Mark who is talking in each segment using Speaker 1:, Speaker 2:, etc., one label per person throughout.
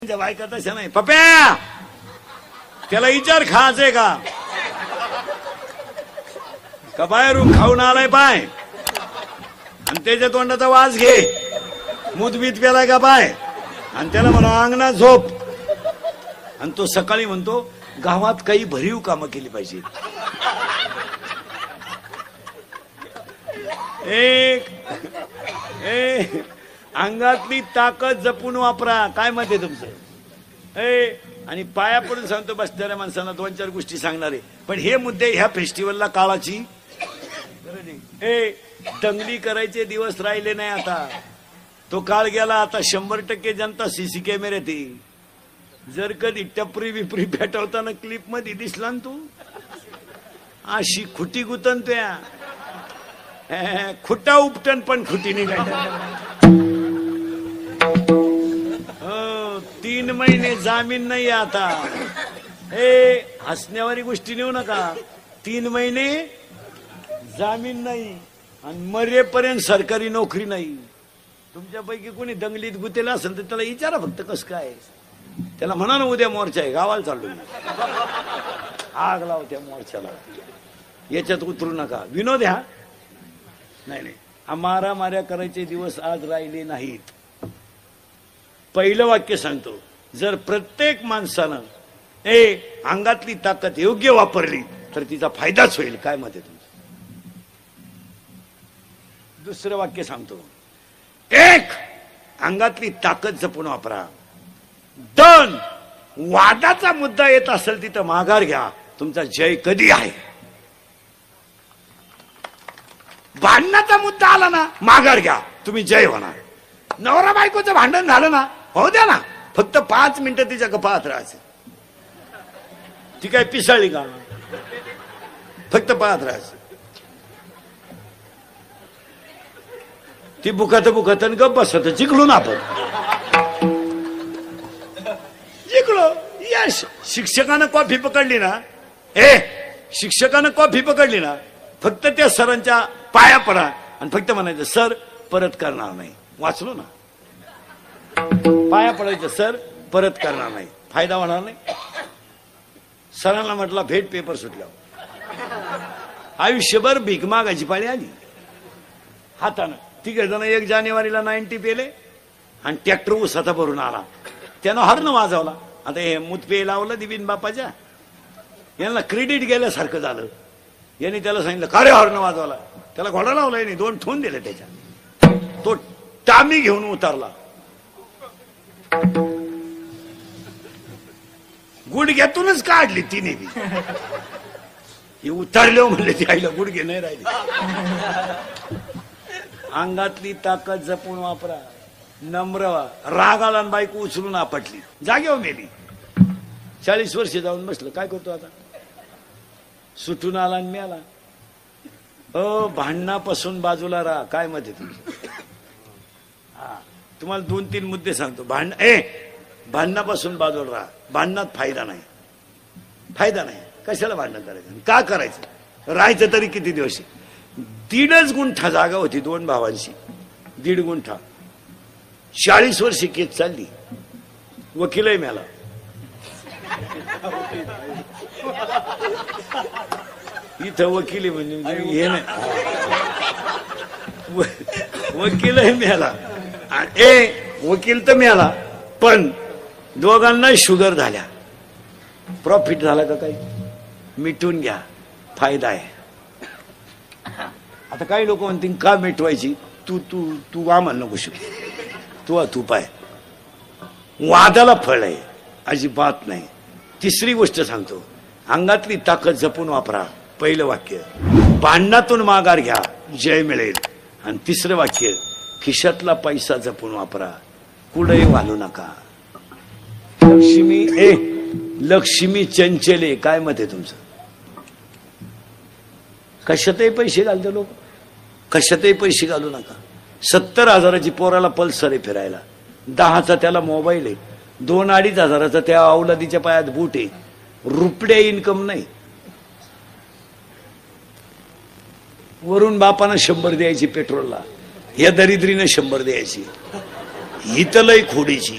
Speaker 1: बायका तशा नाही. पप्या त्याला विचार खायचंय का का बाहेरून खाऊन आलाय पाय आणि त्याच्या तोंडाचा वास घे. मुदबीत पेलाय का पाय आणि त्याला म्हणा अंगणात झोप. आणि तो सकाळी म्हणतो गावात काही भरीव कामं केली पाहिजे. एक अंगातली ताकद जपून वापरा. काय मत आहे तुमचं? आणि पाया पडून सांगतो बसणाऱ्या माणसांना दोन चार गोष्टी सांगणार आहे, पण हे मुद्दे ह्या फेस्टिवलला काळाची गरज आहे. दंगली करायचे दिवस राहिले नाही. आता तो काळ गेला. आता 100% जनता सीसी कॅमेऱ्यात येईल. जर कधी टपरी बिपरी पेटवताना क्लिप मध्ये दिसला ना तू अशी खुटी गुतन त्या खुटा उपटन पण खुटी निघायच्या. 3 महिने जामीन नाही आता. हसण्यावारी गोष्टी नेऊ नका. 3 महिने जामीन नाही आणि मरेपर्यंत सरकारी नोकरी नाही. तुमच्यापैकी कोणी दंगलीत गुतेला असेल तर त्याला विचारा फक्त कसं काय. त्याला म्हणा ना उद्या मोर्चा आहे, गावाला चाललो आग लाव त्या मोर्चाला. याच्यात उतरू नका. विनोद ह्या नाही. मारा माऱ्या करायचे दिवस आज राहिले नाहीत. पहिलं वाक्य सांगतो, जर प्रत्येक माणसानं अंगातली ताकद योग्य वापरली तर तिचा फायदाच होईल. काय मत आहे तुमचं? दुसरं वाक्य सांगतो, 1 अंगातली ताकद जपून वापरा. 2 वादाचा मुद्दा येत असेल तिथं माघार घ्या. तुमचा जय कधी आहे. भांडणाचा मुद्दा आला ना माघार घ्या, तुम्ही जय होणार. नवरा बायकोचं भांडण झालं ना हो द्या ना, फक्त 5 मिनिटं तिच्या पाहत राहायचं. ती काय पिसाळी का, फक्त पाहत राहायचं. ती बुखात गप बसत जिंकलो ना आपण. जिंकलो. यश. शिक्षकानं कॉफी पकडली ना, शिक्षकानं कॉफी पकडली ना, फक्त त्या सरांच्या पाया पडा आणि फक्त म्हणायचं सर परत करणार नाही. वाचलो ना. पाया पडायचं सर परत करणार नाही. फायदा होणार नाही. सरांना म्हटलं भेट पेपर सुटल्यावर आयुष्यभर भीक मागायची पाळी आली. हातानं 3 जण 1 जानेवारीला 90 पेले आणि ट्रॅक्टर उसाचा भरून आला. त्यानं हॉर्न वाजवला. आता हे मुतपे लावलं दिवीन बापाच्या. यांना क्रेडिट गेल्यासारखं झालं. यांनी त्याला सांगितलं का रे हॉर्न वाजवला. त्याला घोडा लावला. यांनी 2 ठेवून दिले त्याच्या. तो टामी घेऊन उतरला. गुडघ्यातूनच काढली तिने बी. हे उतरले म्हणले ती आईला गुडघे नाही राहिले. अंगातली ताकद जपून वापरा. नम्र व्हा. राग आला आणि बायको उचलून आपटली, जागेवर मेली. 40 वर्ष जाऊन बसलं. काय करतो आता. सुटून आला आणि मेला. भांडणापासून बाजूला राहा. काय मत आहे तुमचं? तुम्हाला 2-3 मुद्दे सांगतो. भांडणापासून बाजूला राहा. भांडणात फायदा नाही. फायदा नाही. कशाला भांडण करायचं, का करायचं. राहायचं तरी किती दिवस. 1.5 गुंठा जागा होती 2 भावांची. 1.5 गुंठा. 40 वर्षी केस चालली. वकीलही मेला. इथं वकिली म्हणजे हे नाही. वकीलही मिळाला. वकील तर मिळाला पण दोघांना शुगर झाल्या. प्रॉफिट झाला का काही. मिटून घ्या. फायदा आहे. आता काही लोक म्हणतील का मिटवायची. तू तू तू आम्हाला नको शिकू. तू पाय. वादाला फळ आहे अजिबात नाही. तिसरी गोष्ट सांगतो, अंगातली ताकद जपून वापरा. पहिलं वाक्य, भांडणातून माघार घ्या, जय मिळेल. आणि तिसरं वाक्य, खिशातला पैसा जपून वापरा, कुठेही वालू नका. लक्ष्मी चंचले. काय मत आहे तुमचं? कशातही पैसे घालते लोक. कशातही पैसे घालू नका. 70,000ची पोराला पल्सर आहे फिरायला. 10चा त्याला मोबाईल आहे. 2-2.5 हजाराचा त्या अवलादीच्या पायात बूट आहे. रुपड्या इन्कम नाही. वरून बापानं 100 द्यायची पेट्रोलला. या दरिद्रीने 100 द्यायची. ही तर लई खोडीची.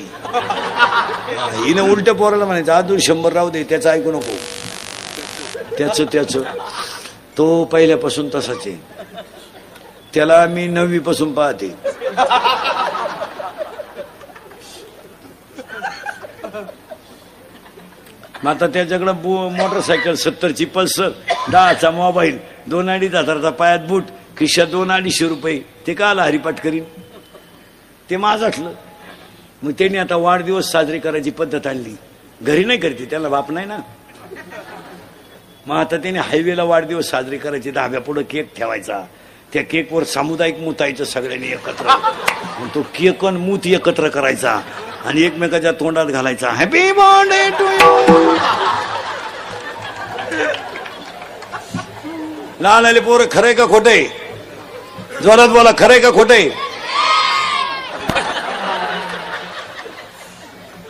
Speaker 1: हिनं उलट पोराला म्हणायचं अजून 100 राहू दे, त्याचं ऐकू नको. त्याच तो पहिल्यापासून तसाच आहे. त्याला मी 9वी पासून पाहते. मग आता त्याच्याकडं मोटरसायकल 70ची पल्सर, 10चा मोबाईल, 2-2.5 हजाराचा पायात बूट, खिशात 200-250 रुपये. ते का आला हरिपाठ करीन? ते माझाठलं. मग त्यांनी आता वाढदिवस साजरी करायची पद्धत आणली. घरी नाही करते, त्याला बाप नाही ना. मग आता त्याने हायवेला वाढदिवस साजरी करायचे, धाब्यापुढं केक ठेवायचा, त्या केकवर सामुदायिक मुतायचं सगळ्यांनी एकत्र. मग तो केक आणि मूत एकत्र करायचा आणि एकमेकाच्या तोंडात घालायचा, हॅपी बर्थडे टू यू. लहान आले पोरं, खरंय का खोटंय? जोरात बोला, खरंय का खोटंय?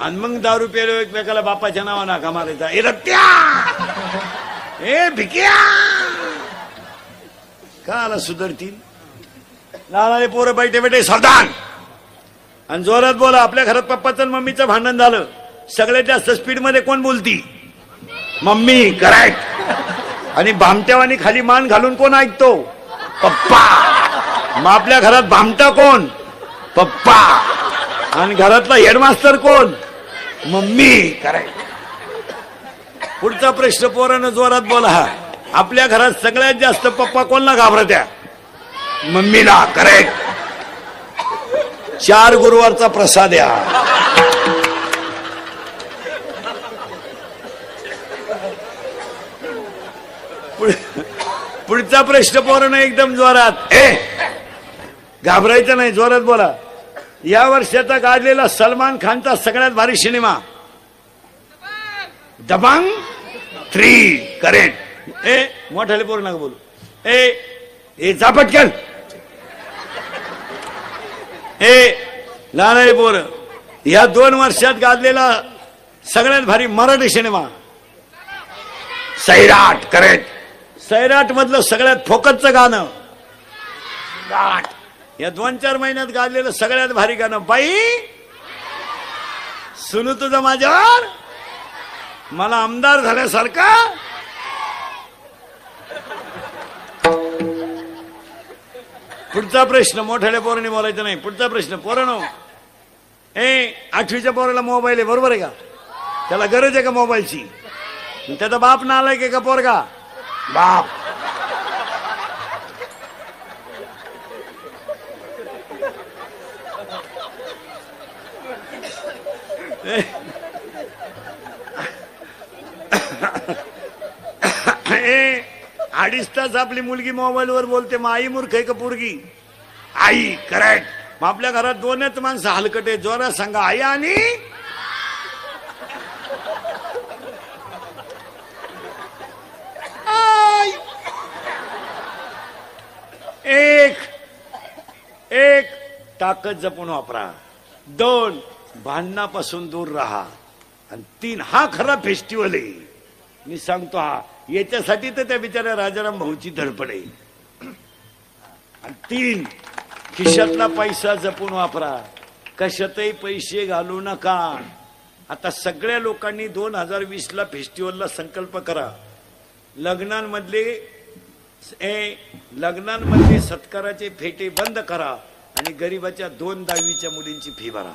Speaker 1: आणि मग दारू प्यायलो एकमेकाला बापाच्या नावानं हाका मारायचा, ए रत्या, ए भिक्या. का आला सुधरतील? लहान आले पोरं बैठे बैठे सावधान. आणि जोरात बोला. आपल्या घरात पप्पाचं आणि मम्मीचं भांडण झालं, सगळ्यात जास्त स्पीड मध्ये कोण बोलती? मम्मी. करेक्ट. आणि भामट्यावानी खाली मान घालून कोण ऐकतो? पप्पा. मग आपल्या घरात भामटा कोण? पप्पा. आणि घरातला हेडमास्टर कोण? मम्मी. करेक्ट. पुढचा प्रश्न पोरानं जोरात बोला. आपल्या घरात सगळ्यात जास्त पप्पा कोणला घाबरत्या? मम्मीला. करेक्ट. 4 गुरुवारचा प्रसाद या. पुढचा प्रश्न पोरानं एकदम जोरात, घाबरायचं नाही, जोरात बोला. या वर्षाचा गाजलेला सलमान खानचा सगळ्यात भारी सिनेमा दबंग 3. करेक्ट. मोठ्याले पोरं नका बोलू. ए जा पटकन. लहान पोरं, या 2 वर्षात गाजलेला सगळ्यात भारी मराठी सिनेमा सैराट. करेक्ट. सैराट मधलं सगळ्यात फोकसचं गाणं गाठ. या 2-4 महिन्यात गाजलेलं सगळ्यात भारी गाणं बाई सुनू तुझं माझ्यावर, मला आमदार झाल्यासारखा. पुढचा प्रश्न मोठ्याल्या पोरांनी बोलायचं नाही. पुढचा प्रश्न पोरांनो, 8वीच्या पोराला मोबाईल आहे, बरोबर आहे का? त्याला गरज आहे का मोबाईलची? त्याचा बाप नालायक आहे का पोरगा? बाप. अडीच तास आपली मुलगी मोबाईलवर बोलते, मग आई मूर्ख आहे का पोरगी? आई. करेक्ट. मग आपल्या घरात 2च माणसं हलकटे, जोरात सांगा, आई आणि आई. एक ताकद जपून वापरा. 2 भांडणापासून दूर राहा. आणि 3 हा खरा फेस्टिवल आहे. मी सांगतो हा, याच्यासाठी तर त्या बिचाऱ्या राजाराम भाऊची धडपड आहे. आणि 3 खिशातला पैसा जपून वापरा, कशातही पैसे घालू नका. आता सगळ्या लोकांनी 2020ला फेस्टिवलला संकल्प करा. लग्नांमधले सत्काराचे फेटे बंद करा आणि गरिबाच्या 2 10वीच्या मुलींची फी भरा.